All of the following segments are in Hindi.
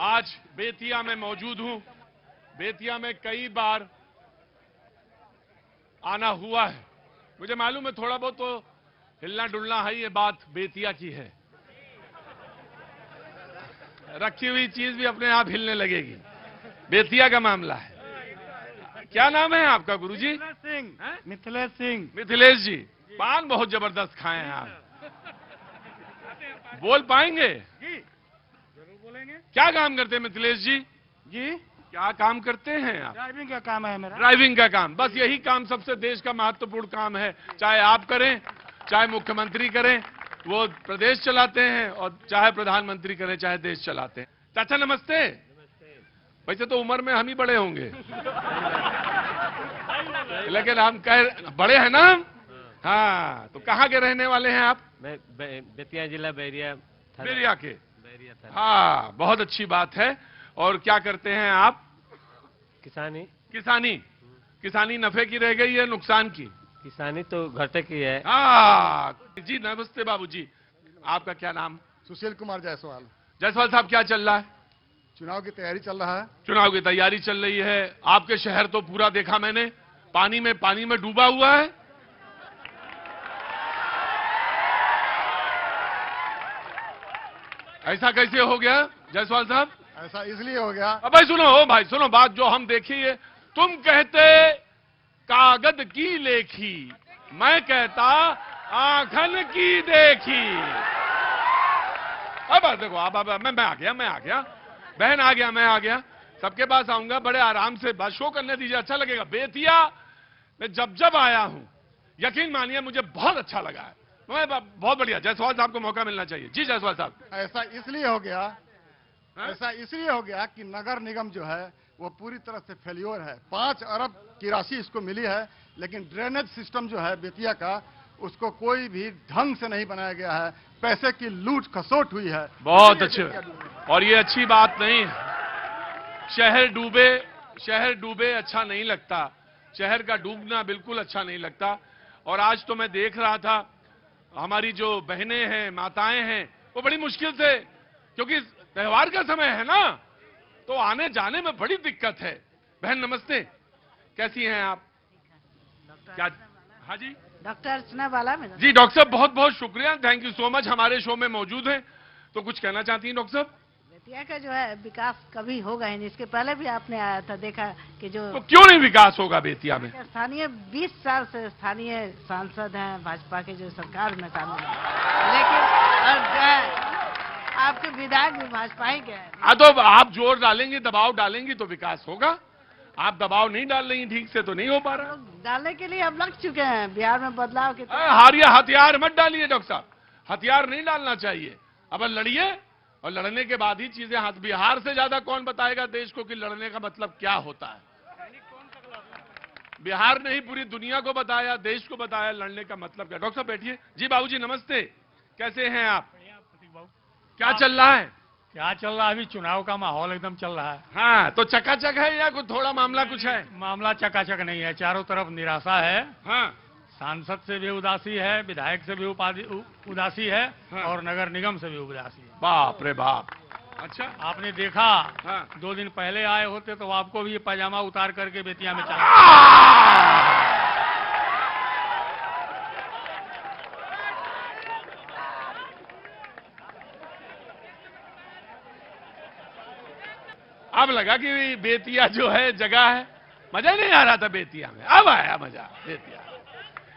आज बेतिया में मौजूद हूं। बेतिया में कई बार आना हुआ है, मुझे मालूम है थोड़ा बहुत तो हिलना डुलना है, ये बात बेतिया की है। रखी हुई चीज भी अपने आप हिलने लगेगी, बेतिया का मामला है। क्या नाम है आपका गुरुजी? मिथिलेश सिंह। मिथिलेश जी, पान बहुत जबरदस्त खाए हैं आप, बोल पाएंगे? जी जरूर बोलेंगे। क्या काम करते हैं मिथिलेश जी? जी क्या काम करते हैं आप? ड्राइविंग का काम है मेरा। ड्राइविंग का काम, बस यही काम सबसे देश का महत्वपूर्ण काम है। चाहे आप करें, चाहे मुख्यमंत्री करें, वो प्रदेश चलाते हैं, और चाहे प्रधानमंत्री करें, चाहे देश चलाते हैं। चाचा नमस्ते। वैसे तो उम्र में हम ही बड़े होंगे, लेकिन हम कह बड़े हैं ना। हाँ, तो कहाँ के रहने वाले हैं आप? बेतिया जिला बैरिया बैरिया के। बैरिया था। हाँ, बहुत अच्छी बात है। और क्या करते हैं आप? किसानी। किसानी। किसानी नफे की रह गई है नुकसान की? किसानी तो घाटे की है। हाँ जी, नमस्ते बाबूजी। आपका क्या नाम? सुशील कुमार जायसवाल। जायसवाल साहब, क्या चल रहा है? चुनाव की तैयारी चल रहा है। चुनाव की तैयारी चल रही है। आपके शहर तो पूरा देखा मैंने, पानी में डूबा हुआ है। ऐसा कैसे हो गया जायसवाल साहब? ऐसा इसलिए हो गया। अब भाई सुनो, हो भाई सुनो, बात जो हम देखिए, तुम कहते कागज की लेखी, मैं कहता आंखन की देखी। अब देखो, अब मैं आ गया, बहन आ गया, मैं आ गया, सबके पास आऊंगा, बड़े आराम से बात शो करने दीजिए, अच्छा लगेगा। बेतिया में जब आया हूं, यकीन मानिए मुझे बहुत अच्छा लगा है। मैं बहुत बढ़िया। जायसवाल साहब को मौका मिलना चाहिए। जी जायसवाल साहब। ऐसा इसलिए हो गया कि नगर निगम जो है वो पूरी तरह से फेल्योर है। 5 अरब की राशि इसको मिली है, लेकिन ड्रेनेज सिस्टम जो है बेतिया का, उसको कोई भी ढंग से नहीं बनाया गया है। पैसे की लूट खसोट हुई है। बहुत अच्छे। और ये अच्छी बात नहीं। शहर डूबे अच्छा नहीं लगता, शहर का डूबना बिल्कुल अच्छा नहीं लगता। और आज तो मैं देख रहा था, हमारी जो बहनें हैं, माताएं हैं, वो बड़ी मुश्किल से, क्योंकि त्योहार का समय है ना, तो आने जाने में बड़ी दिक्कत है। बहन नमस्ते, कैसी हैं आप? क्या? हाँ जी, डॉक्टर अर्चना बाला मेरा। जी डॉक्टर साहब, बहुत बहुत शुक्रिया, थैंक यू सो मच, हमारे शो में मौजूद हैं। तो कुछ कहना चाहती हैं डॉक्टर साहब? बेतिया का जो है विकास कभी होगा ही नहीं। इसके पहले भी आपने आया था, देखा कि जो तो क्यों नहीं विकास होगा बेतिया में? स्थानीय 20 साल से स्थानीय सांसद हैं भाजपा के, जो सरकार में शामिल है, लेकिन और जो है आपके विधायक भी भाजपा ही के हैं। तो आप जोर डालेंगे, दबाव डालेंगी तो विकास होगा। आप दबाव नहीं डाल रही ठीक से, तो नहीं हो पा रहा। डालने के लिए अब लग चुके हैं, बिहार में बदलाव के। हारिया हथियार मत डालिए डॉक्टर साहब, हथियार नहीं डालना चाहिए। अब लड़िए, और लड़ने के बाद ही चीजें हाथ। बिहार से ज्यादा कौन बताएगा देश को कि लड़ने का मतलब क्या होता है? बिहार ने ही पूरी दुनिया को बताया, देश को बताया लड़ने का मतलब क्या। डॉक्टर साहब बैठिए। जी बाबूजी नमस्ते, कैसे हैं आप? क्या चल रहा है? क्या चल रहा है? अभी चुनाव का माहौल एकदम चल रहा है। हाँ, तो चकाचक है या कुछ थोड़ा मामला कुछ है? मामला चकाचक नहीं है, चारों तरफ निराशा है। हाँ, सांसद से भी उदासी है, विधायक से भी उदासी है, हाँ। और नगर निगम से भी उदासी है। बाप रे बाप। अच्छा, आपने देखा, हाँ। 2 दिन पहले आए होते तो आपको भी ये पैजामा उतार करके बेतिया में चला। अब लगा कि बेतिया जो है जगह है। मजा नहीं आ रहा था बेतिया में, अब आया मजा बेतिया।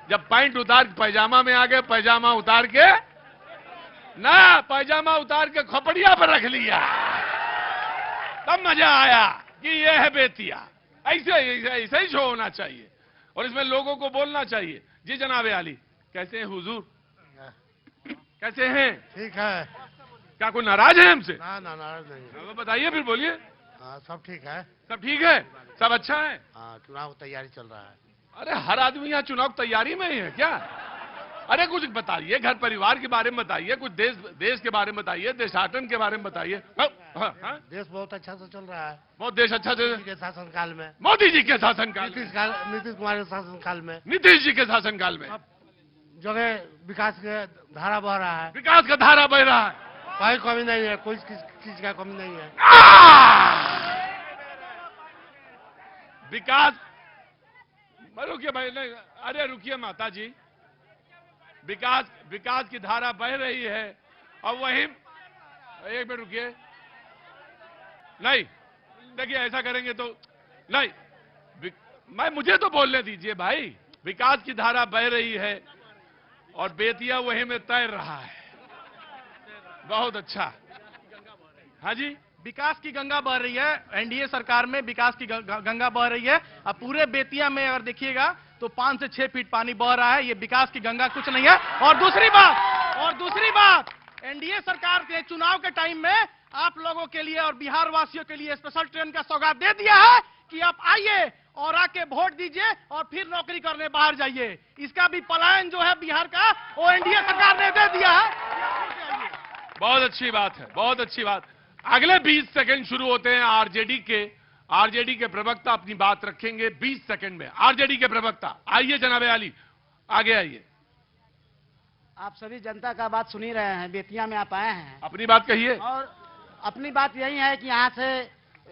जब पैंट उतार पैजामा में आ गए, पैजामा उतार के ना, पैजामा उतार के खोपड़िया पर रख लिया, तब मजा आया कि ये है बेतिया। ऐसे ही शो होना चाहिए, और इसमें लोगों को बोलना चाहिए। जी जनाब आली, कैसे हैं हुजूर? कैसे हैं? ठीक है। क्या कोई नाराज है हमसे? ना नाराज नहीं है। बताइए फिर, बोलिए। सब ठीक है। सब ठीक है, सब अच्छा है। चुनाव की तैयारी चल रहा है। अरे हर आदमी यहाँ चुनाव तैयारी में ही है क्या? अरे कुछ बताइए, घर परिवार के बारे में बताइए, कुछ देश के बारे में बताइए, देशाटन के बारे में बताइए। देश बहुत अच्छा से चल रहा है। बहुत देश अच्छा से के शासनकाल में, मोदी जी के शासनकाल, नीतीश कुमार के शासनकाल में, नीतीश जी के शासनकाल में जगह विकास के धारा बह रहा है। विकास का धारा बह रहा है। कोई कमी नहीं है, कोई चीज का कमी नहीं है। विकास, रुकिए भाई, नहीं, अरे रुकिए माता जी, विकास की धारा बह रही है और वही, एक मिनट रुकिए, नहीं देखिए ऐसा करेंगे तो नहीं, मुझे तो बोलने दीजिए भाई। विकास की धारा बह रही है और बेतिया वही में तैर रहा है। बहुत अच्छा। हाँ जी, विकास की गंगा बह रही है, एनडीए सरकार में विकास की गंगा बह रही है। अब पूरे बेतिया में अगर देखिएगा तो 5 से 6 फीट पानी बह रहा है। ये विकास की गंगा कुछ नहीं है। और दूसरी बात, एनडीए सरकार के चुनाव के टाइम में आप लोगों के लिए और बिहार वासियों के लिए स्पेशल ट्रेन का सौगात दे दिया है कि आप आइए और आके वोट दीजिए और फिर नौकरी करने बाहर जाइए। इसका भी पलायन जो है बिहार का, वो एनडीए सरकार ने दे दिया है। बहुत अच्छी बात है, बहुत अच्छी बात। अगले 20 सेकंड शुरू होते हैं आरजेडी के प्रवक्ता अपनी बात रखेंगे 20 सेकंड में। आरजेडी के प्रवक्ता, आइए जनाब अली, आगे आइए। आप सभी जनता का बात सुन ही रहे हैं, बेतिया में आप आए हैं, अपनी बात कहिए। और अपनी बात यही है कि यहाँ से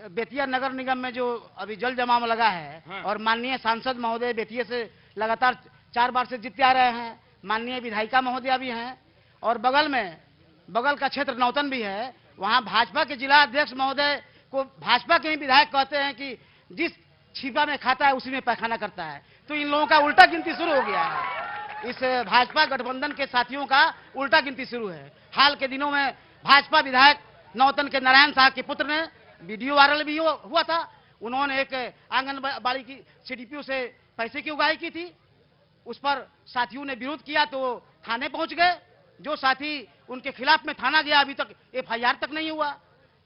बेतिया नगर निगम में जो अभी जल जमाव लगा है, हाँ। और माननीय सांसद महोदय बेतिया से लगातार 4 बार से जीतते आ रहे हैं, माननीय विधायिका महोदया भी हैं, और बगल का क्षेत्र नौतन भी है, वहाँ भाजपा के जिला अध्यक्ष महोदय को भाजपा के ही विधायक कहते हैं कि जिस छिपा में खाता है उसी में पैखाना करता है। तो इन लोगों का उल्टा गिनती शुरू हो गया है। इस भाजपा गठबंधन के साथियों का उल्टा गिनती शुरू है। हाल के दिनों में भाजपा विधायक नौतन के नारायण साहब के पुत्र ने, वीडियो वायरल भी हुआ था, उन्होंने एक आंगनबाड़ी की सीडीपीओ से पैसे की उगाही की थी। उस पर साथियों ने विरोध किया तो वो थाने पहुंच गए। जो साथी उनके खिलाफ में थाना गया, अभी तक एफआईआर तक नहीं हुआ।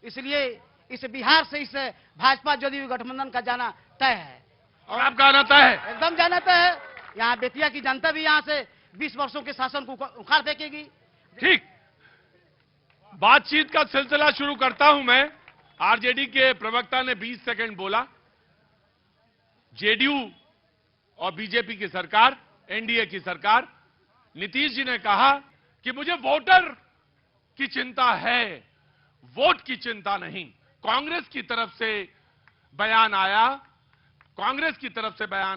इसलिए इस बिहार से इस भाजपा जदयू गठबंधन का जाना तय है। और आपका आना तय है? एकदम जाना तय है। यहाँ बेतिया की जनता भी यहाँ से 20 वर्षों के शासन को उखाड़ फेंकेगी। ठीक, बातचीत का सिलसिला शुरू करता हूं मैं। आरजेडी के प्रवक्ता ने 20 सेकंड बोला। जेडीयू और बीजेपी की सरकार, एनडीए की सरकार, नीतीश जी ने कहा कि मुझे वोटर की चिंता है, वोट की चिंता नहीं। कांग्रेस की तरफ से बयान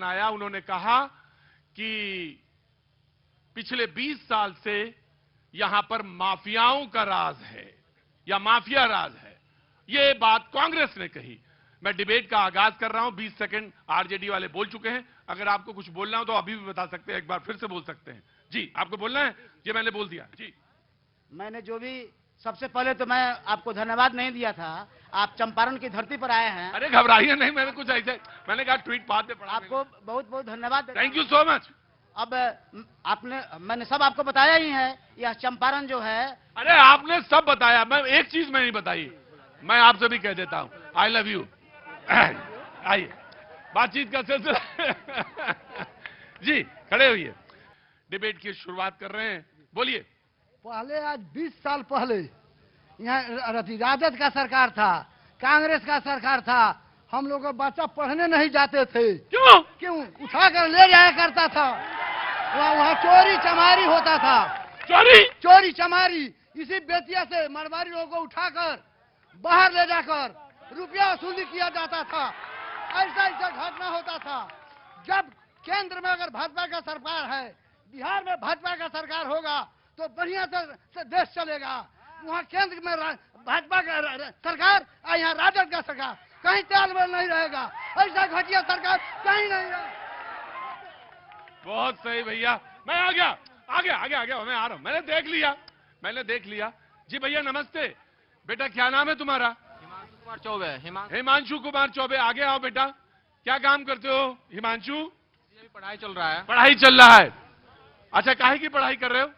आया, उन्होंने कहा कि पिछले 20 साल से यहां पर माफियाओं का राज है या माफिया राज है। ये बात कांग्रेस ने कही। मैं डिबेट का आगाज कर रहा हूं। 20 सेकंड आरजेडी वाले बोल चुके हैं। अगर आपको कुछ बोलना हो तो अभी भी बता सकते हैं, एक बार फिर से बोल सकते हैं। जी, आपको बोलना है? ये मैंने बोल दिया। जी, मैंने जो भी, सबसे पहले तो मैं आपको धन्यवाद नहीं दिया था। आप चंपारण की धरती पर आए हैं। अरे घबराइए नहीं, मैंने कुछ ऐसे, मैंने कहा ट्वीट बाद में पढ़ा। आपको बहुत बहुत धन्यवाद। Thank you so much. अब मैंने सब आपको बताया ही है। यह चंपारण जो है, अरे आपने सब बताया, मैं एक चीज में नहीं बताई। मैं आपसे भी कह देता हूं, आई लव यू। आइए, बातचीत का सिलसिला। जी, खड़े होइए। डिबेट की शुरुआत कर रहे हैं, बोलिए। पहले, आज 20 साल पहले यहाँ राजद का सरकार था, कांग्रेस का सरकार था। हम लोग का बच्चा पढ़ने नहीं जाते थे। क्यों? उठा कर ले जाया करता था। वहाँ चोरी चमारी होता था। चोरी चमारी। इसी बेतिया से मरवारी लोगों को उठाकर बाहर ले जाकर रुपया वसूली किया जाता था। ऐसा घटना होता था। जब केंद्र में अगर भाजपा का सरकार है, बिहार में भाजपा का सरकार होगा तो बढ़िया से देश चलेगा। वहाँ केंद्र में भाजपा का सरकार और यहाँ राजद का सरकार, कहीं तालमेल नहीं रहेगा। ऐसा घटिया सरकार कहीं नहीं रहेगा। बहुत सही भैया, मैं आ गया, मैं आ रहा हूं। मैंने देख लिया। जी भैया नमस्ते। बेटा क्या नाम है तुम्हारा? हिमांशु कुमार चौबे। हिमांशु कुमार चौबे। आगे आओ बेटा। क्या काम करते हो हिमांशु? अभी पढ़ाई चल रहा है। पढ़ाई चल रहा है। अच्छा, काहे की पढ़ाई कर रहे हो?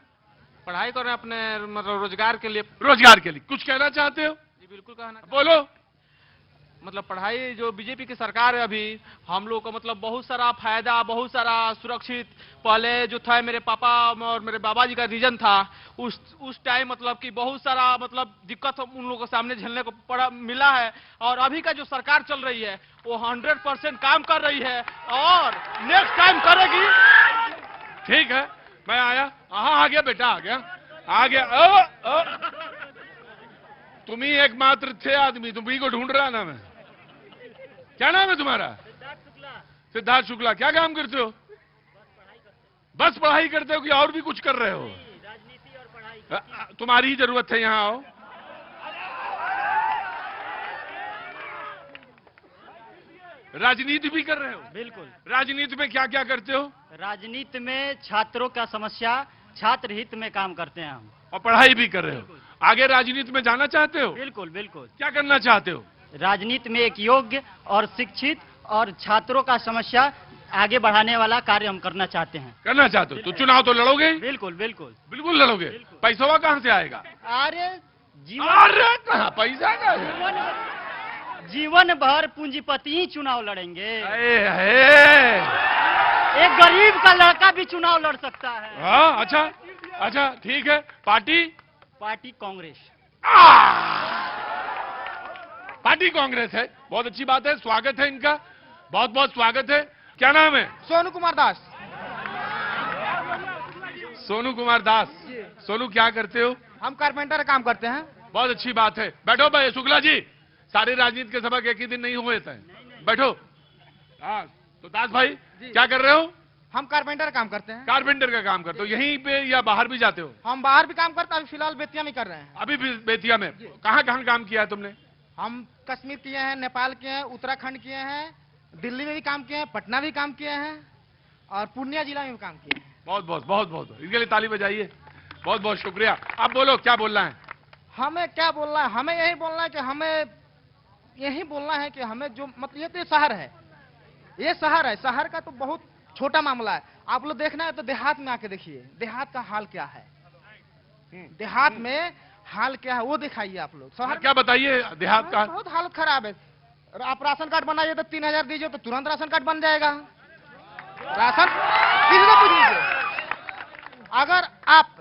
पढ़ाई कर रहे हैं अपने मतलब रोजगार के लिए। रोजगार के लिए कुछ कहना चाहते हो? जी बिल्कुल कहना। बोलो। मतलब पढ़ाई जो बीजेपी की सरकार है अभी, हम लोग को मतलब बहुत सारा फायदा, बहुत सारा सुरक्षित। पहले जो था मेरे पापा और मेरे बाबा जी का रीजन था, उस टाइम मतलब कि बहुत सारा मतलब दिक्कत उन लोगों के सामने झेलने को मिला है। और अभी का जो सरकार चल रही है वो 100% काम कर रही है और नेक्स्ट टाइम करेगी। ठीक है, मैं आया। हाँ, आ गया बेटा, आ गया। तुम ही एकमात्र थे आदमी, तुम ही को ढूंढ रहा ना मैं। क्या नाम है तुम्हारा? सिद्धार्थ शुक्ला। क्या काम करते हो? बस पढ़ाई करते हो कि और भी कुछ कर रहे हो? राजनीति और पढ़ाई। तुम्हारी ही जरूरत है, यहां आओ। राजनीति भी कर रहे हो? बिल्कुल। राजनीति में क्या क्या करते हो? राजनीति में छात्रों का समस्या, छात्र हित में काम करते हैं हम। और पढ़ाई भी कर रहे हो? आगे राजनीति में जाना चाहते हो? बिल्कुल बिल्कुल। क्या करना चाहते हो? राजनीति में एक योग्य और शिक्षित और छात्रों का समस्या आगे बढ़ाने वाला कार्य हम करना चाहते हैं। करना चाहते हो तो चुनाव तो लड़ोगे? बिल्कुल बिल्कुल। बिल्कुल लड़ोगे। पैसा कहां से आएगा? अरे अरे कहां पैसा का? जीवन भर पूंजीपति ही चुनाव लड़ेंगे। एक गरीब का लड़का भी चुनाव लड़ सकता है। हाँ, अच्छा अच्छा, ठीक है। Party? Party Congress. Party Congress है, बहुत अच्छी बात है। स्वागत है इनका, बहुत बहुत स्वागत है। क्या नाम है? सोनू कुमार दास। सोनू कुमार दास। सोनू, क्या करते हो? हम कारपेंटर का काम करते हैं। बहुत अच्छी बात है। बैठो भाई। शुक्ला जी, सारे राजनीति के सबक एक ही दिन नहीं हुए थे। बैठो। हाँ, तो दास भाई क्या कर रहे हो? हम कारपेंटर का काम करते हैं। कारपेंटर का काम करते हो? यहीं पे या बाहर भी जाते हो? हम बाहर भी काम करते हैं, अभी फिलहाल बेतिया में कर रहे हैं। अभी भी बेतिया में? कहाँ कहाँ काम किया है तुमने? हम कश्मीर किए हैं, नेपाल किए हैं, उत्तराखंड किए हैं, दिल्ली में भी काम किए हैं, पटना भी काम किए हैं और पूर्णिया जिला में भी काम किए हैं। बहुत बहुत बहुत बहुत इनके लिए ताली बजाइए। बहुत बहुत शुक्रिया। अब बोलो, क्या बोलना है? हमें क्या बोलना है? हमें यही बोलना है कि हमें जो मतलब ये तो शहर है, ये शहर है। शहर का तो बहुत छोटा मामला है। आप लोग देखना है तो देहात में आके देखिए, देहात का हाल क्या है। देहात में हाल क्या है वो दिखाइए आप लोग। शहर क्या बताइए देहात का? बहुत हालत खराब है। आप राशन कार्ड बनाइए तो 3000 दीजिए तो तुरंत राशन कार्ड बन जाएगा। राशन किसी से पूछ लीजिए। अगर आप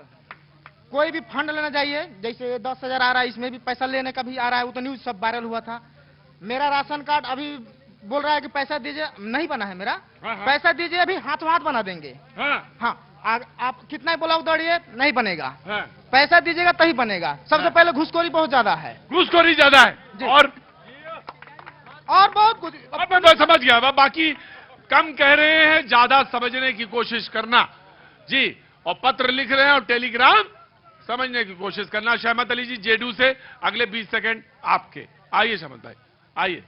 कोई भी फंड लेना जाइए, जैसे 10,000 आ रहा है, इसमें भी पैसा लेने का भी आ रहा है, वो तो न्यूज सब वायरल हुआ था। मेरा राशन कार्ड अभी बोल रहा है कि पैसा दीजिए, नहीं बना है मेरा। पैसा दीजिए, अभी हाथों हाथ बना देंगे। हाँ, आप कितना बोला उधड़िए, नहीं बनेगा। पैसा दीजिएगा तभी बनेगा। सबसे पहले घूसखोरी बहुत ज्यादा है। घूसखोरी ज्यादा है और बहुत कुछ। अब मैं समझ गया। बाकी कम कह रहे हैं, ज्यादा समझने की कोशिश करना जी। और पत्र लिख रहे हैं और टेलीग्राम समझने की कोशिश करना। शहमत अली जी जेडू से अगले 20 सेकंड आपके। आइए शहमत भाई, आइए।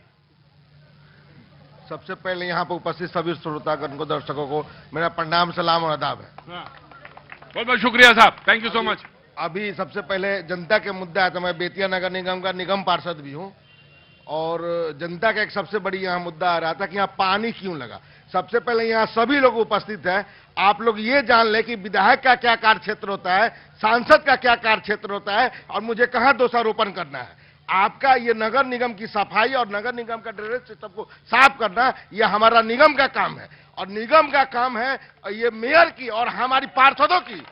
सबसे पहले यहाँ पर उपस्थित सभी श्रोतागण को, दर्शकों को मेरा प्रणाम, सलाम और आदाब है। बहुत बहुत शुक्रिया साहब, थैंक यू सो मच। अभी सबसे पहले जनता के मुद्दा है तो मैं बेतिया नगर निगम का निगम पार्षद भी हूँ और जनता का एक सबसे बड़ी यहाँ मुद्दा आ रहा था कि यहाँ पानी क्यों लगा। सबसे पहले यहाँ सभी लोग उपस्थित हैं, आप लोग ये जान ले कि विधायक का क्या कार्य क्षेत्र होता है, सांसद का क्या कार्य क्षेत्र होता है और मुझे कहाँ दोषारोपण करना है। आपका ये नगर निगम की सफाई और नगर निगम का ड्रेनेज सिस्टम को साफ करना, यह हमारा निगम का काम है और निगम का काम है। ये मेयर की और हमारी पार्षदों की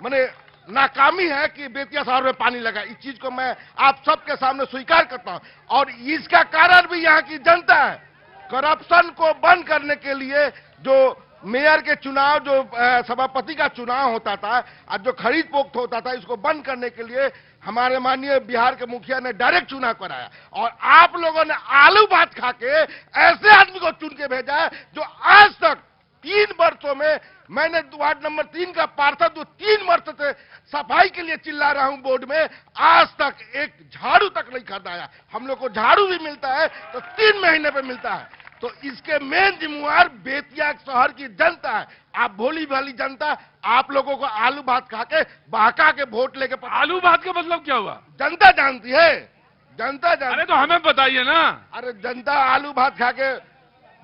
माने नाकामी है कि बेतिया शहर में पानी लगा। इस चीज को मैं आप सबके सामने स्वीकार करता हूं और इसका कारण भी यहाँ की जनता है। करप्शन को बंद करने के लिए जो मेयर के चुनाव, जो सभापति का चुनाव होता था और जो खरीद पोक्त होता था, इसको बंद करने के लिए हमारे माननीय बिहार के मुखिया ने डायरेक्ट चुनाव कराया और आप लोगों ने आलू भात खा के ऐसे आदमी को चुन के भेजा है जो आज तक 3 वर्षों में, मैंने वार्ड नंबर 3 का पार्षद जो 3 वर्ष से सफाई के लिए चिल्ला रहा हूं बोर्ड में, आज तक एक झाड़ू तक नहीं खरीदाया। हम लोग को झाड़ू भी मिलता है तो 3 महीने पे मिलता है। तो इसके मेन जिम्मेवार बेतिया शहर की जनता है। आप भोली भाली जनता, आप लोगों को आलू भात खा के बहका के वोट लेके। आलू भात का मतलब क्या हुआ? जनता जानती है, जनता जानती। अरे तो हमें बताइए ना। अरे जनता आलू भात खा के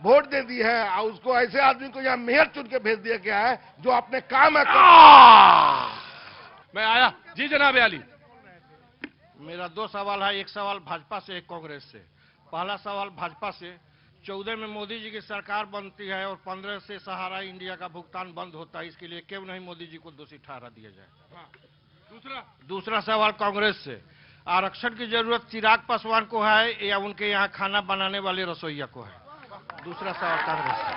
वोट दे दी है और उसको ऐसे आदमी को यहाँ मेयर चुन के भेज दिया गया है जो अपने काम है। मैं आया जी। जनाब अली, मेरा 2 सवाल है। एक सवाल भाजपा से, एक कांग्रेस से। पहला सवाल भाजपा से, 14 में मोदी जी की सरकार बनती है और 15 से सहारा इंडिया का भुगतान बंद होता है, इसके लिए क्यों नहीं मोदी जी को दोषी ठहरा दिया जाए। दूसरा सवाल कांग्रेस से, आरक्षण की जरूरत चिराग पासवान को है या उनके यहाँ खाना बनाने वाले रसोईया को है। दूसरा सवाल कांग्रेस से।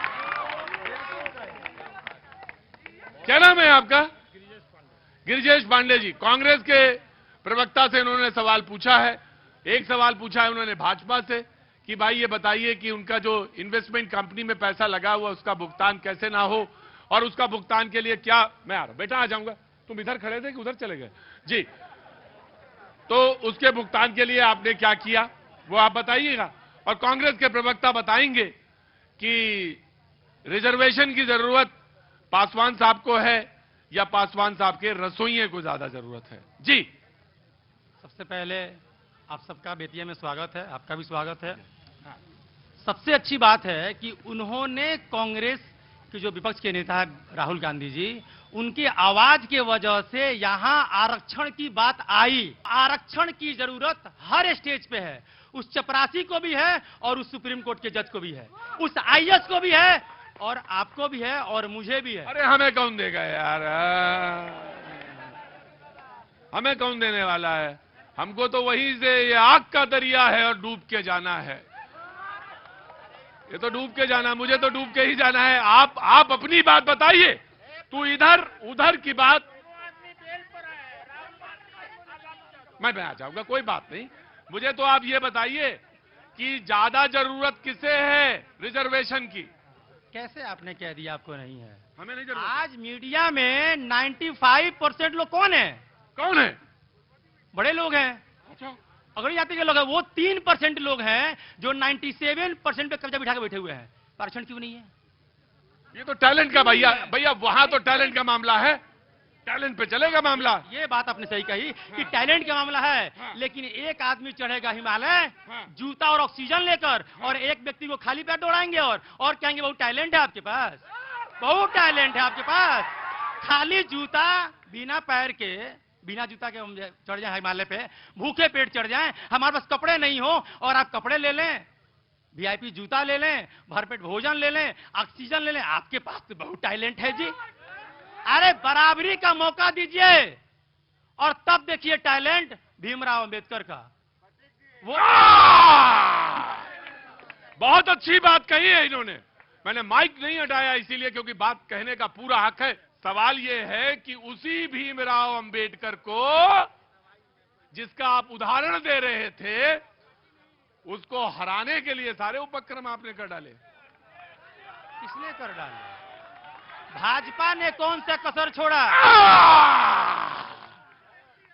क्या नाम है आपका? गिरिजेश पांडे जी, कांग्रेस के प्रवक्ता से इन्होंने सवाल पूछा है। एक सवाल पूछा है उन्होंने भाजपा से कि भाई ये बताइए कि उनका जो इन्वेस्टमेंट कंपनी में पैसा लगा हुआ उसका भुगतान कैसे ना हो, और उसका भुगतान के लिए क्या। मैं आ रहा हूं बेटा, आ जाऊंगा। तुम इधर खड़े थे कि उधर चले गए? जी, तो उसके भुगतान के लिए आपने क्या किया वो आप बताइएगा। और कांग्रेस के प्रवक्ता बताएंगे कि रिजर्वेशन की जरूरत पासवान साहब को है या पासवान साहब के रसोइये को ज्यादा जरूरत है। जी, सबसे पहले आप सबका बेतिया में स्वागत है, आपका भी स्वागत है। सबसे अच्छी बात है कि उन्होंने कांग्रेस के जो विपक्ष के नेता है राहुल गांधी जी, उनकी आवाज के वजह से यहां आरक्षण की बात आई। आरक्षण की जरूरत हर स्टेज पे है, उस चपरासी को भी है और उस सुप्रीम कोर्ट के जज को भी है, उस आईएएस को भी है और आपको भी है और मुझे भी है। अरे हमें कौन देगा यार, हमें कौन देने वाला है? हमको तो वहीं से ये आग का दरिया है और डूब के जाना है। ये तो डूब के जाना, मुझे तो डूब के ही जाना है। आप अपनी बात बताइए, तू इधर उधर की बात। मैं आ जाऊंगा, कोई बात नहीं। मुझे तो आप ये बताइए कि ज्यादा जरूरत किसे है रिजर्वेशन की? कैसे आपने कह दिया आपको नहीं है? हमें नहीं जरूरत। आज मीडिया में 95% लोग कौन है? कौन है? बड़े लोग हैं। अच्छा, अगड़ी जाति के लोग हैं। वो 3% लोग हैं जो 97% पे कब्जा बिठा के बैठे हुए हैं। आरक्षण क्यों नहीं है? ये तो टैलेंट का भैया वहां तो टैलेंट का मामला है, टैलेंट पे चलेगा मामला। ये बात आपने सही कही कि टैलेंट का मामला है, लेकिन एक आदमी चढ़ेगा हिमालय जूता और ऑक्सीजन लेकर और एक व्यक्ति को खाली पैर दौड़ाएंगे और कहेंगे बहुत टैलेंट है आपके पास, बहुत टैलेंट है आपके पास। खाली जूता बिना पैर के, बिना जूता के हम चढ़ जाए हिमालय पे, भूखे पेट चढ़ जाएं, हमारे पास कपड़े नहीं हो और आप कपड़े ले लें, वीआईपी जूता ले लें, भरपेट भोजन ले लें, ऑक्सीजन ले लें। आपके पास तो बहुत टैलेंट है जी। अरे बराबरी का मौका दीजिए और तब देखिए टैलेंट भीमराव अंबेडकर का। वो बहुत अच्छी बात कही है इन्होंने। मैंने माइक नहीं हटाया इसीलिए क्योंकि बात कहने का पूरा हक है। सवाल यह है कि उसी भीमराव अंबेडकर को जिसका आप उदाहरण दे रहे थे, उसको हराने के लिए सारे उपक्रम आपने कर डाले। किसने कर डाले? भाजपा ने कौन सा कसर छोड़ा?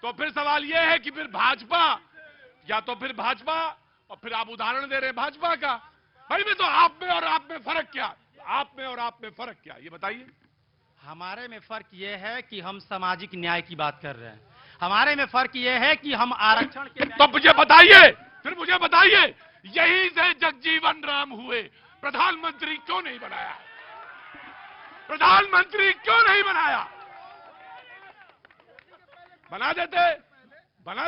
तो फिर सवाल यह है कि फिर भाजपा, या तो फिर भाजपा और फिर आप उदाहरण दे रहे हैं भाजपा का। भाई मैं तो आप में और आप में फर्क क्या? आप में और आप में फर्क क्या, ये बताइए। हमारे में फर्क यह है कि हम सामाजिक न्याय की बात कर रहे हैं। हमारे में फर्क यह है कि हम आरक्षण के। तो मुझे बताइए, फिर मुझे बताइए, यहीं से जगजीवन राम हुए, प्रधानमंत्री क्यों नहीं बनाया? प्रधानमंत्री क्यों नहीं बनाया? बना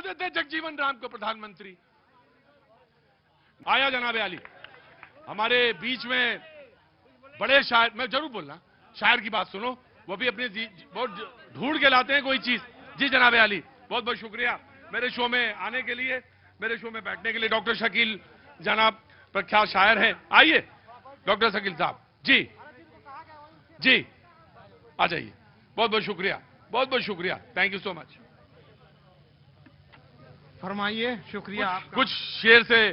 देते जगजीवन राम को प्रधानमंत्री। आया जनाब आली हमारे बीच में, बड़े शायर, मैं जरूर बोलना, शायर की बात सुनो, वो भी अपने बहुत ढूंढ के लाते हैं कोई चीज। जी जनाब आली, बहुत बहुत शुक्रिया मेरे शो में आने के लिए, मेरे शो में बैठने के लिए। डॉक्टर शकील जनाब प्रख्यात शायर हैं, आइए डॉक्टर शकील साहब। जी जी आ जाइए, बहुत बहुत शुक्रिया, बहुत बहुत शुक्रिया, थैंक यू सो मच। फरमाइए। शुक्रिया आपका। कुछ शेर से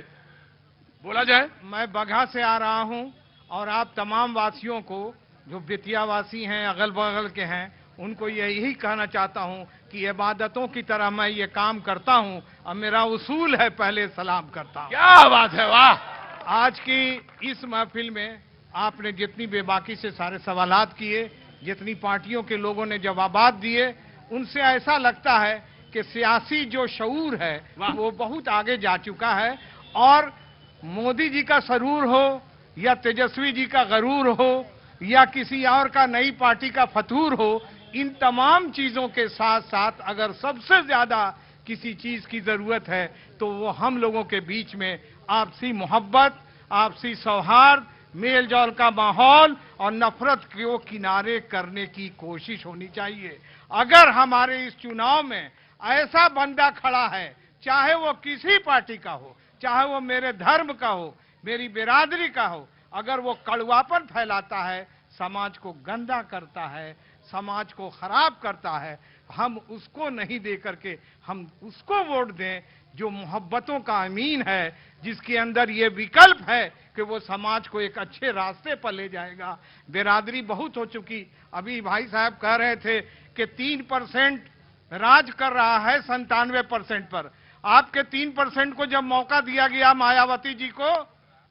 बोला जाए। मैं बगहा से आ रहा हूं और आप तमाम वासियों को, जो बेतिया वासी हैं, अगल बगल के हैं, उनको यही कहना चाहता हूं कि इबादतों की तरह मैं ये काम करता हूं और मेरा उसूल है पहले सलाम करता हूं। क्या बात है, वाह। आज की इस महफिल में आपने जितनी बेबाकी से सारे सवालात किए, जितनी पार्टियों के लोगों ने जवाबात दिए, उनसे ऐसा लगता है कि सियासी जो शऊर है वो बहुत आगे जा चुका है। और मोदी जी का सरूर हो या तेजस्वी जी का गरूर हो या किसी और का नई पार्टी का फतूर हो, इन तमाम चीजों के साथ साथ अगर सबसे ज्यादा किसी चीज की जरूरत है तो वो हम लोगों के बीच में आपसी मोहब्बत, आपसी सौहार्द, मेल जोल का माहौल और नफरत को किनारे करने की कोशिश होनी चाहिए। अगर हमारे इस चुनाव में ऐसा बंदा खड़ा है, चाहे वो किसी पार्टी का हो, चाहे वो मेरे धर्म का हो, मेरी बिरादरी का हो, अगर वो कड़वापन फैलाता है, समाज को गंदा करता है, समाज को खराब करता है, हम उसको नहीं दे करके हम उसको वोट दें जो मोहब्बतों का अमीन है, जिसके अंदर ये विकल्प है कि वो समाज को एक अच्छे रास्ते पर ले जाएगा। बिरादरी बहुत हो चुकी। अभी भाई साहब कह रहे थे कि 3% राज कर रहा है 97% पर। आपके 3% को जब मौका दिया गया मायावती जी को,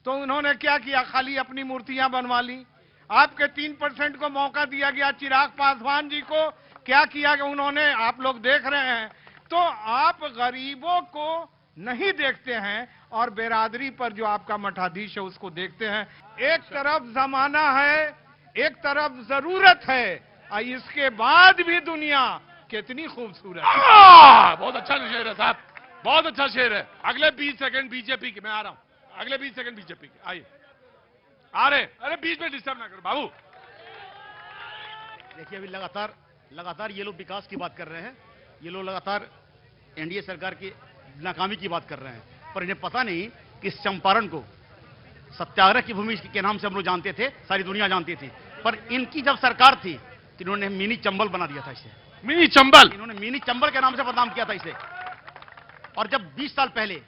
तो उन्होंने क्या किया? खाली अपनी मूर्तियां बनवा ली। आपके 3% को मौका दिया गया चिराग पासवान जी को, क्या किया कि उन्होंने, आप लोग देख रहे हैं। तो आप गरीबों को नहीं देखते हैं और बिरादरी पर जो आपका मठाधीश है उसको देखते हैं। एक तरफ जमाना है, एक तरफ जरूरत है, और इसके बाद भी दुनिया कितनी खूबसूरत है। बहुत अच्छा शेर है साहब, बहुत अच्छा शेर है। अगले 20 सेकंड बीजेपी के, मैं आ रहा हूं, अगले 20 सेकंड बीजेपी के, आइए आ रहे। अरे बीच में डिस्टर्ब ना करो बाबू। देखिए अभी लगातार ये लोग विकास की बात कर रहे हैं, ये लोग लगातार एनडीए सरकार की नाकामी की बात कर रहे हैं, पर इन्हें पता नहीं कि इस चंपारण को सत्याग्रह की भूमि के नाम से हम लोग जानते थे, सारी दुनिया जानती थी, पर इनकी जब सरकार थी तो इन्होंने मिनी चंबल बना दिया था इसे। मिनी चंबल, इन्होंने मिनी चंबल के नाम से बदनाम किया था इसे। और जब 20 साल पहले,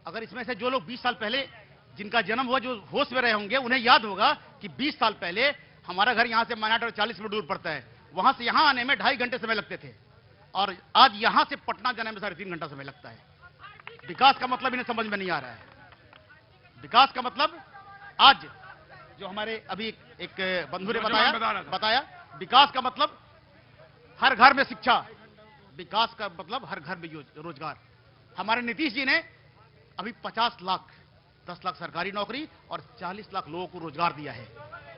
अगर इसमें से जो लोग 20 साल पहले जिनका जन्म हुआ, जो होश में रहे होंगे, उन्हें याद होगा कि 20 साल पहले हमारा घर यहां से मानाट 40 मिनट दूर पड़ता है, वहां से यहां आने में 2.5 घंटे समय लगते थे, और आज यहां से पटना जाने में 3.5 घंटा समय लगता है। विकास का मतलब इन्हें समझ में नहीं आ रहा है। विकास का मतलब आज जो हमारे अभी एक बंधु ने बताया, विकास का मतलब हर घर में शिक्षा, विकास का मतलब हर घर में रोजगार। हमारे नीतीश जी ने अभी 50 लाख, 10 लाख सरकारी नौकरी और 40 लाख लोगों को रोजगार दिया है।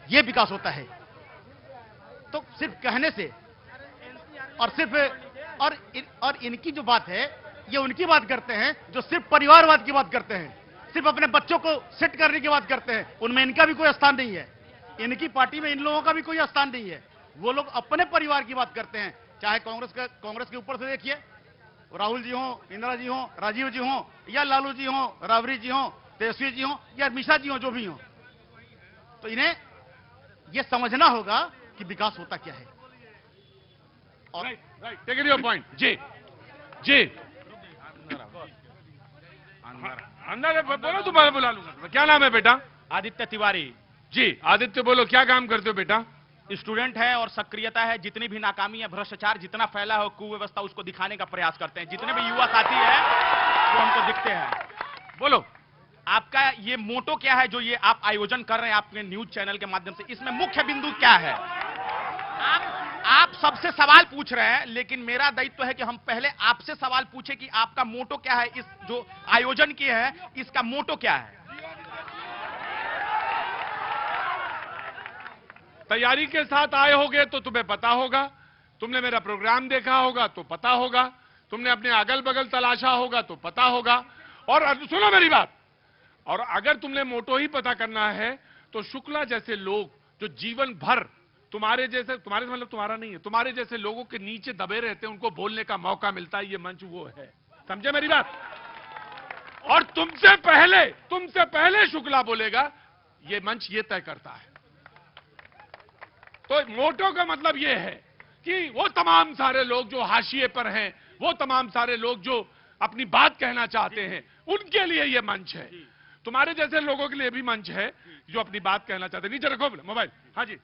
यह विकास होता है। तो सिर्फ कहने से और इनकी जो बात है, ये उनकी बात करते हैं जो सिर्फ परिवारवाद की बात करते हैं, सिर्फ अपने बच्चों को सेट करने की बात करते हैं। उनमें इनका भी कोई स्थान नहीं है, इनकी पार्टी में इन लोगों का भी कोई स्थान नहीं है। वो लोग अपने परिवार की बात करते हैं, चाहे कांग्रेस के ऊपर से देखिए, राहुल जी हो, इंदिरा जी हो, राजीव जी हो, या लालू जी हो, राबड़ी जी हो, तेजस्वी जी हो, या मिश्रा जी हो, जो भी हो। तो इन्हें यह समझना होगा कि विकास होता क्या है। और टेक योर पॉइंट। जी जी अंदर बोलो, तुम्हारा बुला लूंगा। क्या नाम है बेटा? आदित्य तिवारी। जी आदित्य, बोलो क्या काम करते हो बेटा? स्टूडेंट है और सक्रियता है। जितनी भी नाकामी है, भ्रष्टाचार जितना फैला हो, कुव्यवस्था, उसको दिखाने का प्रयास करते हैं। जितने भी युवा साथी है वो हमको दिखते हैं। बोलो आपका ये मोटो क्या है जो ये आप आयोजन कर रहे हैं आपके न्यूज चैनल के माध्यम से? इसमें मुख्य बिंदु क्या है? आप सबसे सवाल पूछ रहे हैं, लेकिन मेरा दायित्व है कि हम पहले आपसे सवाल पूछे कि आपका मोटो क्या है, इस जो आयोजन किए हैं इसका मोटो क्या है? तैयारी के साथ आए होगे तो तुम्हें पता होगा, तुमने मेरा प्रोग्राम देखा होगा तो पता होगा, तुमने अपने अगल बगल तलाशा होगा तो पता होगा। और सुनो मेरी बात, और अगर तुमने मोटो ही पता करना है तो शुक्ला जैसे लोग जो जीवन भर तुम्हारे मतलब तुम्हारा नहीं है, तुम्हारे जैसे लोगों के नीचे दबे रहते हैं, उनको बोलने का मौका मिलता है, ये मंच वो है। समझे मेरी बात? और तुमसे पहले शुक्ला बोलेगा, ये मंच ये तय करता है। तो मोटो का मतलब यह है कि वो तमाम सारे लोग जो हाशिए पर हैं, वो तमाम सारे लोग जो अपनी बात कहना चाहते हैं, उनके लिए यह मंच है। तुम्हारे जैसे लोगों के लिए भी मंच है जो अपनी बात कहना चाहते हैं। नीचे रखो मोबाइल। हाँ जी,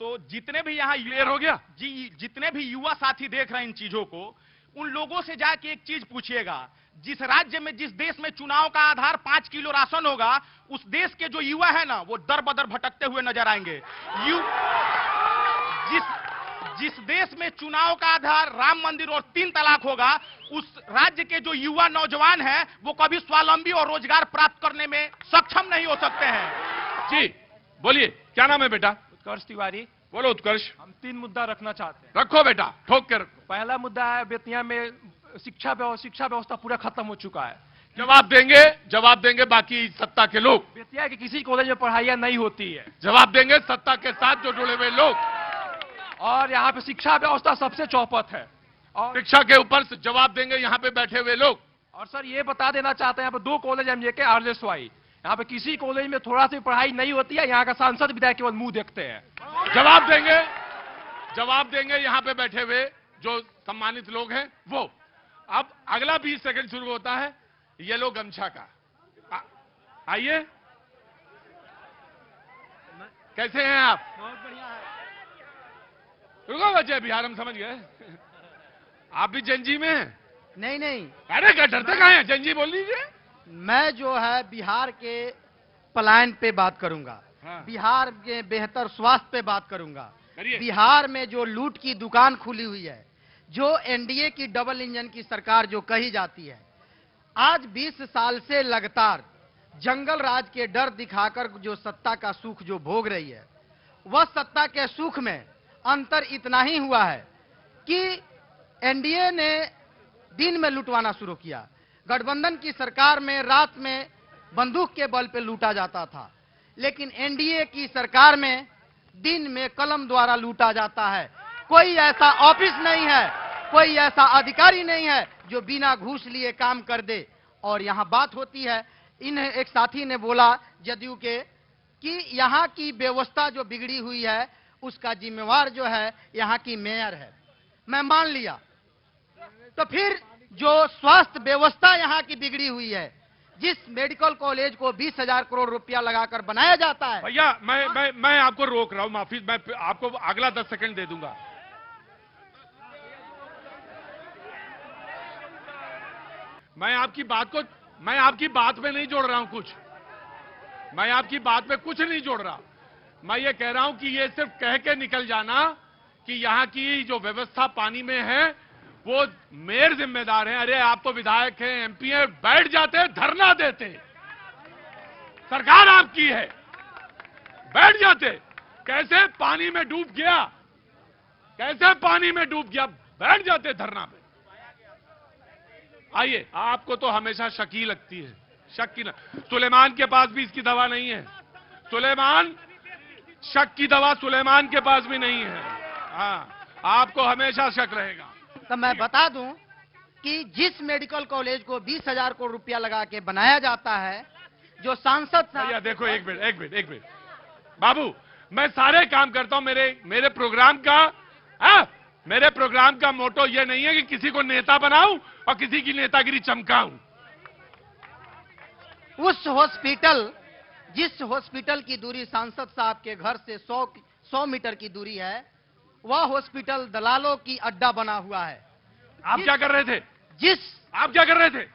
तो जितने भी यहाँ क्लियर हो गया जी, जितने भी युवा साथी देख रहे हैं इन चीजों को, उन लोगों से जाके एक चीज पूछिएगा, जिस राज्य में, जिस देश में चुनाव का आधार 5 किलो राशन होगा, उस देश के जो युवा है ना, वो दर बदर भटकते हुए नजर आएंगे। जिस देश में चुनाव का आधार राम मंदिर और 3 तलाक होगा, उस राज्य के जो युवा नौजवान हैं वो कभी स्वावलंबी और रोजगार प्राप्त करने में सक्षम नहीं हो सकते हैं। जी बोलिए, क्या नाम है बेटा? उत्कर्ष तिवारी। बोलो उत्कर्ष। हम 3 मुद्दा रखना चाहते हैं। रखो बेटा, ठोक के रखो। पहला मुद्दा है, बेतिया में शिक्षा व्यवस्था पूरा खत्म हो चुका है। जवाब देंगे बाकी सत्ता के लोग। बेतिया के किसी कॉलेज में पढ़ाइयां नहीं होती है। जवाब देंगे सत्ता के साथ जो जुड़े हुए लोग। और यहाँ पे शिक्षा व्यवस्था सबसे चौपट है। और शिक्षा के ऊपर जवाब देंगे यहाँ पे बैठे हुए लोग। और सर ये बता देना चाहते हैं, यहाँ पे 2 कॉलेज एमजे के RJSY, यहाँ पे किसी कॉलेज में थोड़ा सी पढ़ाई नहीं होती है। यहाँ का सांसद विधायक केवल मुंह देखते हैं। जवाब देंगे जवाब देंगे यहां पे बैठे हुए जो सम्मानित लोग हैं वो। अब अगला 20 सेकंड शुरू होता है येलो गमछा का। आइए, कैसे हैं आप? बहुत बढ़िया है। रुको बच्चे, बिहार हम समझ गए। आप भी जंजी में हैं? नहीं नहीं, अरे क्या डरते कहाँ हैं? जंजी बोल लीजिए। मैं जो है बिहार के पलायन पे बात करूंगा, हाँ। बिहार के बेहतर स्वास्थ्य पे बात करूंगा। करिए। बिहार में जो लूट की दुकान खुली हुई है, जो एनडीए की डबल इंजन की सरकार जो कही जाती है, आज 20 साल से लगातार जंगल राज के डर दिखाकर जो सत्ता का सुख जो भोग रही है, वह सत्ता के सुख में अंतर इतना ही हुआ है कि एनडीए ने दिन में लुटवाना शुरू किया। गठबंधन की सरकार में रात में बंदूक के बल पे लूटा जाता था, लेकिन एनडीए की सरकार में दिन में कलम द्वारा लूटा जाता है। कोई ऐसा ऑफिस नहीं है, कोई ऐसा अधिकारी नहीं है जो बिना घूस लिए काम कर दे। और यहां बात होती है, इन्हें एक साथी ने बोला जदयू के कि यहां की व्यवस्था जो बिगड़ी हुई है उसका जिम्मेवार जो है यहां की मेयर है। मैं मान लिया, तो फिर जो स्वास्थ्य व्यवस्था यहां की बिगड़ी हुई है, जिस मेडिकल कॉलेज को 20,000 करोड़ रुपया लगाकर बनाया जाता है। भैया मैं आपको रोक रहा हूं, माफी, मैं आपको अगला 10 सेकंड दे दूंगा। मैं आपकी बात में नहीं जोड़ रहा हूं कुछ, मैं आपकी बात में कुछ नहीं जोड़ रहा। मैं ये कह रहा हूं कि ये सिर्फ कह के निकल जाना कि यहां की जो व्यवस्था पानी में है वो मेयर जिम्मेदार है। अरे आप तो विधायक हैं, एमपी हैं, बैठ जाते, धरना देते, सरकार आपकी है, बैठ जाते। कैसे पानी में डूब गया, कैसे पानी में डूब गया, बैठ जाते धरना पे। आइए, आपको तो हमेशा शक ही लगती है, शक की ना। सुलेमान के पास भी इसकी दवा नहीं है, सुलेमान, शक की दवा सुलेमान के पास भी नहीं है। हाँ, आपको हमेशा शक रहेगा। तो मैं बता दूं कि जिस मेडिकल कॉलेज को 20,000 करोड़ रुपया लगा के बनाया जाता है, जो सांसद भैया देखो, एक मिनट बाबू, मैं सारे काम करता हूं। मेरे प्रोग्राम का मोटो ये नहीं है कि किसी को नेता बनाऊं और किसी की नेतागिरी चमकाऊं। जिस हॉस्पिटल की दूरी सांसद साहब के घर से 100 मीटर की दूरी है, वह हॉस्पिटल दलालों की अड्डा बना हुआ है। आप क्या कर रहे थे? आप क्या कर रहे थे?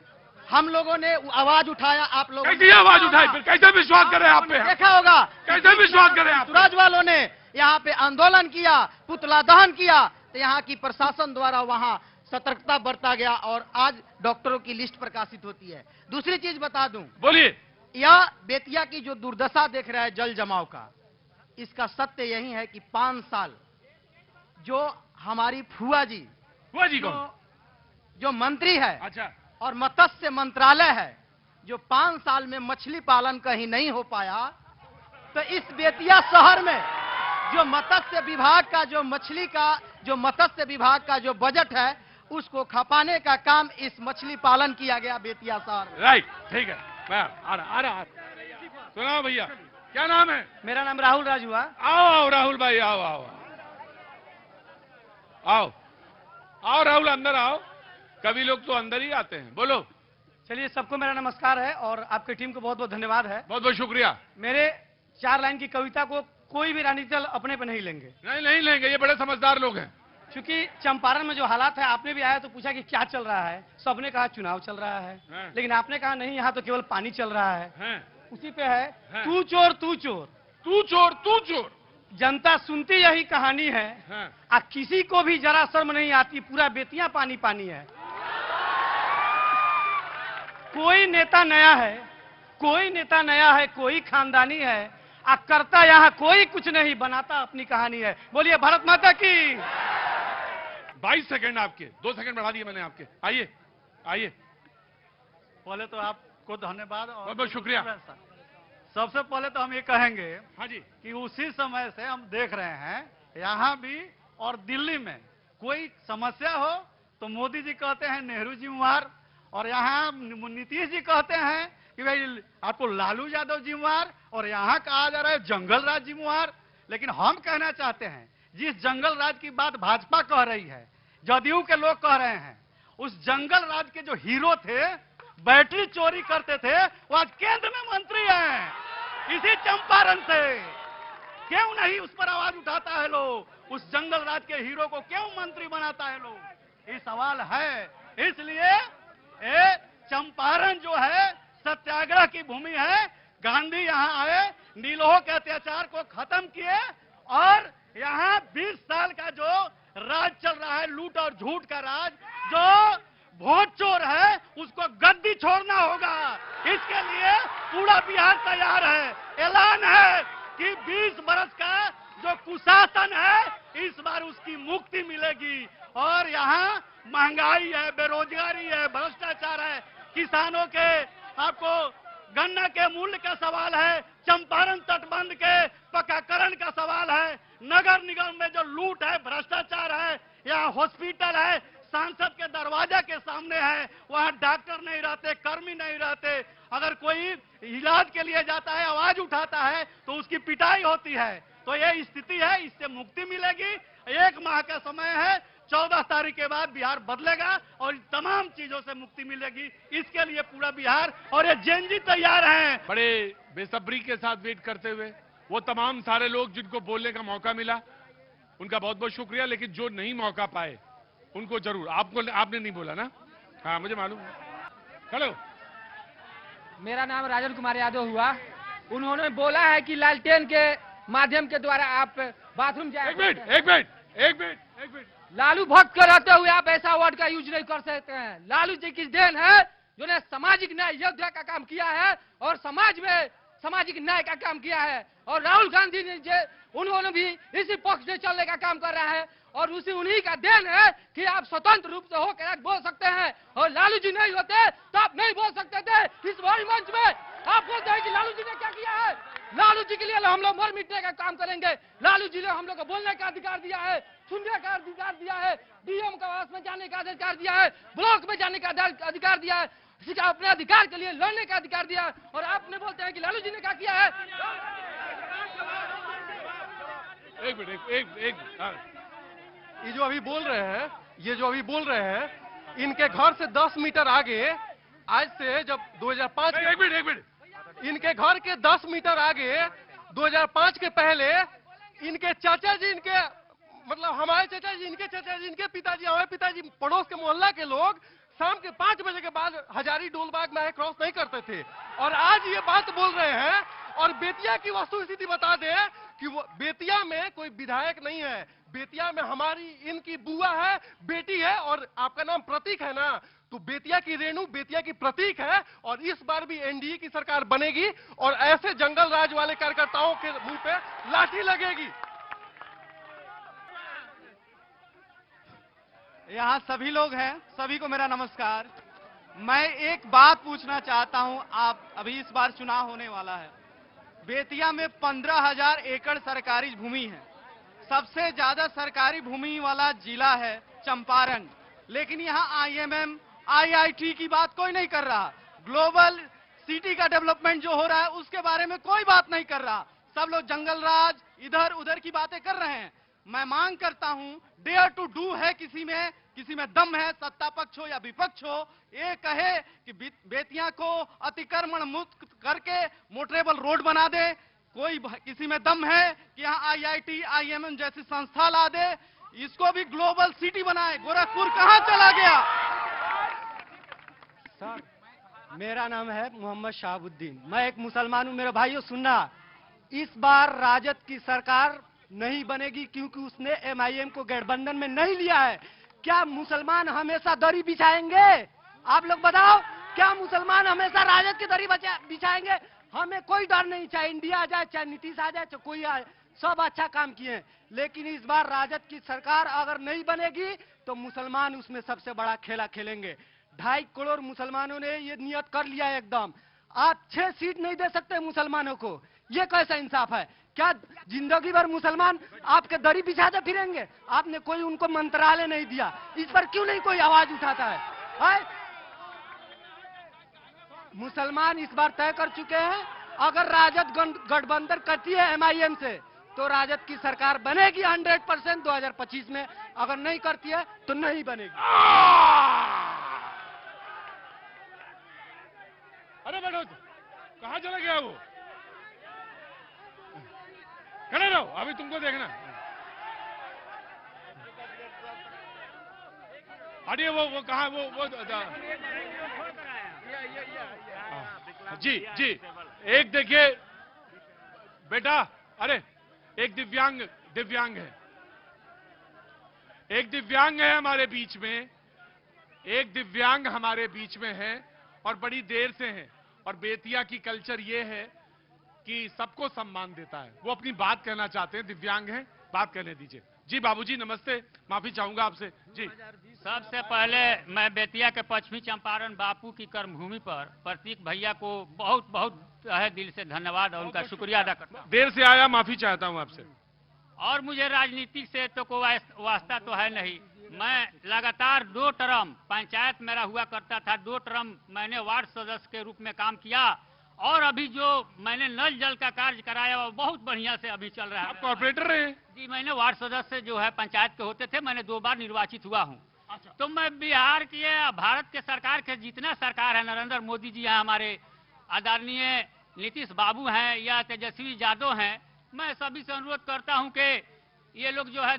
हम लोगों ने आवाज उठाया, आप लोगों कैसी आवाज उठाई? फिर कैसे विश्वास करें आप पे? देखा होगा कैसे विश्वास करें आप? सूरज वालों ने यहाँ पे आंदोलन किया, पुतला दहन किया, तो यहाँ की प्रशासन द्वारा वहाँ सतर्कता बरता गया और आज डॉक्टरों की लिस्ट प्रकाशित होती है। दूसरी चीज बता दूं, बोलिए। यह बेतिया की जो दुर्दशा देख रहा है जल जमाव का, इसका सत्य यही है कि 5 साल जो हमारी फुआ जी कौन? जो मंत्री है, अच्छा, और मत्स्य मंत्रालय है, जो 5 साल में मछली पालन कहीं नहीं हो पाया, तो इस बेतिया शहर में जो मत्स्य विभाग का जो बजट है उसको खपाने का काम इस मछली पालन किया गया बेतिया शहर में। राइट, ठीक है, मैं आ रहा। सुनाओ भैया, क्या नाम है? मेरा नाम राहुल राज हुआ। आओ राहुल भाई, आओ राहुल, अंदर आओ। कभी लोग तो अंदर ही आते हैं। बोलो। चलिए, सबको मेरा नमस्कार है और आपकी टीम को बहुत बहुत धन्यवाद है। बहुत बहुत शुक्रिया। मेरे 4 लाइन की कविता को कोई भी राजनीतिक दल अपने पे नहीं लेंगे। नहीं लेंगे, ये बड़े समझदार लोग हैं। क्योंकि चंपारण में जो हालात है, आपने भी आया तो पूछा कि क्या चल रहा है, सबने कहा चुनाव चल रहा है, लेकिन आपने कहा नहीं, यहाँ तो केवल पानी चल रहा है। उसी पे है, तू चोर तू चोर तू चोर तू चोर। जनता सुनती यही कहानी है, आ किसी को भी जरा शर्म नहीं आती, पूरा बेतिया पानी पानी है। कोई नेता नया है, कोई खानदानी है, आ करता यहाँ कोई कुछ नहीं, बनाता अपनी कहानी है। बोलिए भारत माता की। 22 सेकंड आपके, 2 सेकंड बढ़ा दिए मैंने आपके। आइए। पहले तो आपको धन्यवाद और बहुत बहुत शुक्रिया। सबसे पहले तो हम ये कहेंगे, हाँ जी, कि उसी समय से हम देख रहे हैं यहाँ भी और दिल्ली में कोई समस्या हो तो मोदी जी कहते हैं नेहरू जिम्मेवार, और यहाँ नीतीश जी कहते हैं कि भाई आपको लालू यादव जिम्मेवार, और यहाँ कहा जा रहा है जंगल राज जिम्मेवार। लेकिन हम कहना चाहते हैं जिस जंगल राज की बात भाजपा कह रही है, जदयू के लोग कह रहे हैं, उस जंगल राज के जो हीरो थे, बैटरी चोरी करते थे, वो आज केंद्र में मंत्री हैं इसी चंपारण से। क्यों नहीं उस पर आवाज उठाता है लोग? उस जंगल राज के हीरो को क्यों मंत्री बनाता है लोग? ये सवाल है। इसलिए ये चंपारण जो है सत्याग्रह की भूमि है। गांधी यहाँ आए, नीलों के अत्याचार को खत्म किए और यहाँ 20 साल का जो राज चल रहा है, लूट और झूठ का राज, जो वोट चोर है, उसको गद्दी छोड़ना होगा। इसके लिए पूरा बिहार तैयार है। ऐलान है कि 20 बरस का जो कुशासन है, इस बार उसकी मुक्ति मिलेगी। और यहाँ महंगाई है, बेरोजगारी है, भ्रष्टाचार है, किसानों के आपको गन्ना के मूल्य का सवाल है, चंपारण तटबंध के पक्काकरण का सवाल है, नगर निगम में जो लूट है, भ्रष्टाचार है, यहाँ हॉस्पिटल है, सांसद के दरवाजा के सामने है, वहाँ डॉक्टर नहीं रहते, कर्मी नहीं रहते। अगर कोई इलाज के लिए जाता है, आवाज उठाता है, तो उसकी पिटाई होती है। तो ये स्थिति है, इससे मुक्ति मिलेगी। 1 माह का समय है, 14 तारीख के बाद बिहार बदलेगा और तमाम चीजों से मुक्ति मिलेगी। इसके लिए पूरा बिहार और ये जेएनजी तैयार हैं। बड़े बेसब्री के साथ वेट करते हुए वो तमाम सारे लोग जिनको बोलने का मौका मिला, उनका बहुत बहुत शुक्रिया। लेकिन जो नहीं मौका पाए उनको जरूर, आपने नहीं बोला ना? हाँ, मुझे मालूम है। चलो, मेरा नाम राजन कुमार यादव हुआ। उन्होंने बोला है कि लालटेन के माध्यम के द्वारा आप बाथरूम जाए। एक मिनट। लालू भक्त के रहते हुए आप ऐसा वर्ड का यूज नहीं कर सकते हैं। लालू जी की देन है जिन्होंने सामाजिक न्याय योद्धा का काम किया है और समाज में सामाजिक न्याय का काम किया है। और राहुल गांधी ने उन्होंने भी इसी पक्ष से चलने का काम कर रहा है और उन्हीं का देन है कि आप स्वतंत्र रूप से होकर आज बोल सकते हैं। और लालू जी नहीं होते तो आप नहीं बोल सकते थे इस बड़ी मंच में। आप बोलते हैं कि लालू जी ने क्या किया है। लालू जी के लिए हम लोग मर मिटने का काम करेंगे। लालू जी ने हम लोग को बोलने का अधिकार दिया है, सुनने का अधिकार दिया है, डीएम का आवास में जाने का अधिकार दिया है, ब्लॉक में जाने का अधिकार दिया है, किसी का अपने अधिकार के लिए लड़ने का अधिकार दिया है। और आपने बोलते हैं कि लालू जी ने क्या किया है। एक मिनट। ये जो अभी बोल रहे हैं, इनके घर से 10 मीटर आगे, आज से जब 2005 एक मिनट इनके घर के 10 मीटर आगे 2005 के पहले इनके चाचा जी, इनके मतलब हमारे चाचा जी, इनके चाचा जी, इनके पिताजी, हमारे पिताजी, पड़ोस के मोहल्ला के लोग शाम के 5 बजे के बाद हजारी डोलबाग में क्रॉस नहीं करते थे। और आज ये बात बोल रहे हैं। और बेतिया की वस्तु स्थिति बता दें कि वो बेतिया में कोई विधायक नहीं है, बेतिया में हमारी इनकी बुआ है, बेटी है। और आपका नाम प्रतीक है ना, तो बेतिया की रेणु बेतिया की प्रतीक है। और इस बार भी एनडीए की सरकार बनेगी और ऐसे जंगल राज वाले कार्यकर्ताओं के मुंह पे लाठी लगेगी। यहाँ सभी लोग हैं, सभी को मेरा नमस्कार। मैं एक बात पूछना चाहता हूं। आप अभी इस बार चुनाव होने वाला है, बेतिया में 15,000 एकड़ सरकारी भूमि है, सबसे ज्यादा सरकारी भूमि वाला जिला है चंपारण। लेकिन यहाँ आईएमएम, आईआईटी की बात कोई नहीं कर रहा। ग्लोबल सिटी का डेवलपमेंट जो हो रहा है उसके बारे में कोई बात नहीं कर रहा। सब लोग जंगल राज, इधर उधर की बातें कर रहे हैं। मैं मांग करता हूं, डेयर टू डू है किसी में दम है, सत्ता पक्ष हो या विपक्ष हो, ये कहे कि बेतिया को अतिक्रमण मुक्त करके मोटरेबल रोड बना दे। कोई किसी में दम है कि यहाँ आईआईटी, आईएमएम जैसी संस्था ला दे, इसको भी ग्लोबल सिटी बनाए। गोरखपुर कहाँ चला गया? सर, मेरा नाम है मोहम्मद शहाबुद्दीन, मैं एक मुसलमान हूँ। मेरे भाइयों सुनना, इस बार राजद की सरकार नहीं बनेगी क्योंकि उसने एमआईएम को गठबंधन में नहीं लिया है। क्या मुसलमान हमेशा दरी बिछाएंगे? आप लोग बताओ, क्या मुसलमान हमेशा राजद की दरी बिछाएंगे? हमें कोई डर नहीं, चाहे इंडिया आ जाए, चाहे नीतीश आ जाए, चाहे कोई आए, सब अच्छा काम किए। लेकिन इस बार राजद की सरकार अगर नहीं बनेगी तो मुसलमान उसमें सबसे बड़ा खेला खेलेंगे। 2.5 करोड़ मुसलमानों ने ये नियत कर लिया है एकदम। आप 6 सीट नहीं दे सकते मुसलमानों को, ये कैसा इंसाफ है? क्या जिंदगी भर मुसलमान आपके दरी बिछाते फिरेंगे? आपने कोई उनको मंत्रालय नहीं दिया, इस पर क्यों नहीं कोई आवाज उठाता है? मुसलमान इस बार तय कर चुके हैं, अगर राजद गठबंधन करती है एमआईएम से तो राजद की सरकार बनेगी 100% 2025 में। अगर नहीं करती है तो नहीं बनेगी। अरे बैठो, कहाँ चला गया वो? खड़े रहो, अभी तुमको देखना। हटिए, वो कहाँ वो जी जी, एक देखिए बेटा, अरे एक दिव्यांग है, एक दिव्यांग है हमारे बीच में, एक दिव्यांग हमारे बीच में है और बड़ी देर से है। और बेतिया की कल्चर ये है कि सबको सम्मान देता है। वो अपनी बात कहना चाहते हैं, दिव्यांग हैं, बात कहने दीजिए। जी बाबूजी नमस्ते, माफी चाहूंगा आपसे जी। सबसे पहले मैं बेतिया के पश्चिमी चंपारण बापू की कर्मभूमि पर प्रतीक भैया को बहुत बहुत तहे दिल से धन्यवाद और उनका शुक्रिया अदा करता हूं। देर से आया, माफी चाहता हूं आपसे। और मुझे राजनीति से तो कोई वास्ता तो है नहीं। मैं लगातार 2 टर्म पंचायत मेरा हुआ करता था, 2 टर्म मैंने वार्ड सदस्य के रूप में काम किया और अभी जो मैंने नल जल का कार्य कराया वो बहुत बढ़िया से अभी चल रहा है। आप कॉर्पोरेटर रहे? जी, मैंने वार्ड सदस्य जो है पंचायत के होते थे, मैंने 2 बार निर्वाचित हुआ हूँ। तो मैं बिहार की भारत के सरकार के जितना सरकार है, नरेंद्र मोदी जी हैं, हमारे आदरणीय नीतीश बाबू हैं या तेजस्वी यादव हैं, मैं सभी से अनुरोध करता हूं कि ये लोग जो है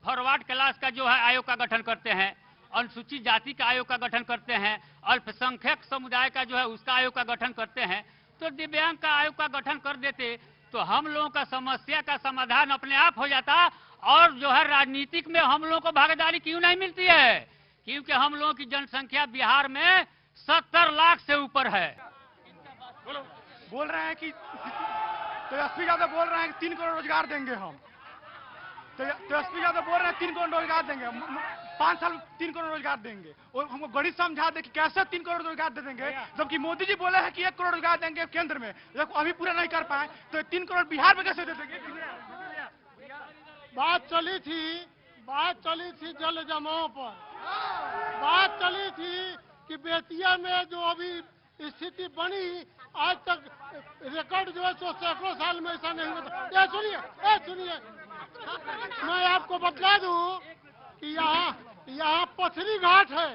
फॉरवर्ड क्लास का जो है आयोग का गठन करते हैं, अनुसूचित जाति का आयोग का गठन करते हैं, अल्पसंख्यक समुदाय का जो है उसका आयोग का गठन करते हैं, तो दिव्यांग का आयोग का गठन कर देते तो हम लोगों का समस्या का समाधान अपने आप हो जाता। और जो है राजनीतिक में हम लोगों को भागीदारी क्यों नहीं मिलती है? क्योंकि हम लोगों की जनसंख्या बिहार में 70 लाख से ऊपर है। बोल रहे हैं कि तेजस्वी यादव बोल रहे हैं कि 3 करोड़ रोजगार देंगे हम। तेजस्वी यादव बोल रहे हैं 3 करोड़ रोजगार देंगे, 5 साल 3 करोड़ रोजगार देंगे। और हमको गणित समझा दे कि कैसे 3 करोड़ रोजगार दे देंगे, जबकि मोदी जी बोले हैं कि 1 करोड़ रोजगार देंगे केंद्र में, देखो अभी पूरा नहीं कर पाए तो 3 करोड़ बिहार में कैसे दे देंगे? बात चली थी जल जमाव पर, बात चली थी कि बेतिया में जो अभी स्थिति बनी, आज तक रिकॉर्ड जो है सो सैकड़ों साल में ऐसा नहीं होता। सुनिए, मैं आपको बता दूं कि यहाँ पथरी घाट है।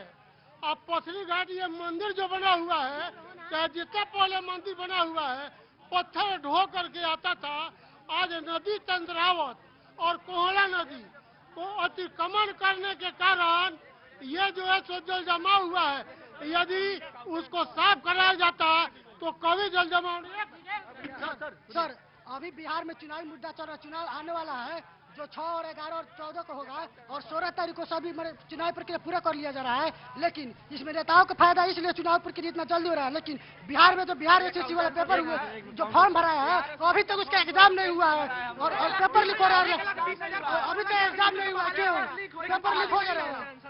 अब पथरी घाट ये मंदिर जो बना हुआ है, चाहे जितना पहले मंदिर बना हुआ है, पत्थर ढो करके आता था। आज नदी चंद्रावत और कोहला नदी को अतिक्रमण करने के कारण ये जो है सो जल जमा हुआ है। यदि उसको साफ कराया जाता तो कभी जल जमाव नहीं। सर अभी बिहार में चुनावी मुद्दा चल रहा है, चुनाव आने वाला है जो 6 और 11 और 14 को होगा और 16 तारीख को सभी चुनाव प्रक्रिया पूरा कर लिया जा रहा है। लेकिन इसमें नेताओं का फायदा इसलिए चुनाव प्रक्रिया इतना जल्दी हो रहा है, लेकिन बिहार में जो बिहार एसएससी वाला पेपर हुए जो फॉर्म भराया है तो अभी तक उसका एग्जाम नहीं हुआ है और पेपर लीक हो रहा है। अभी तक एग्जाम नहीं हुआ, क्यों पेपर लीक हो जा रहा है?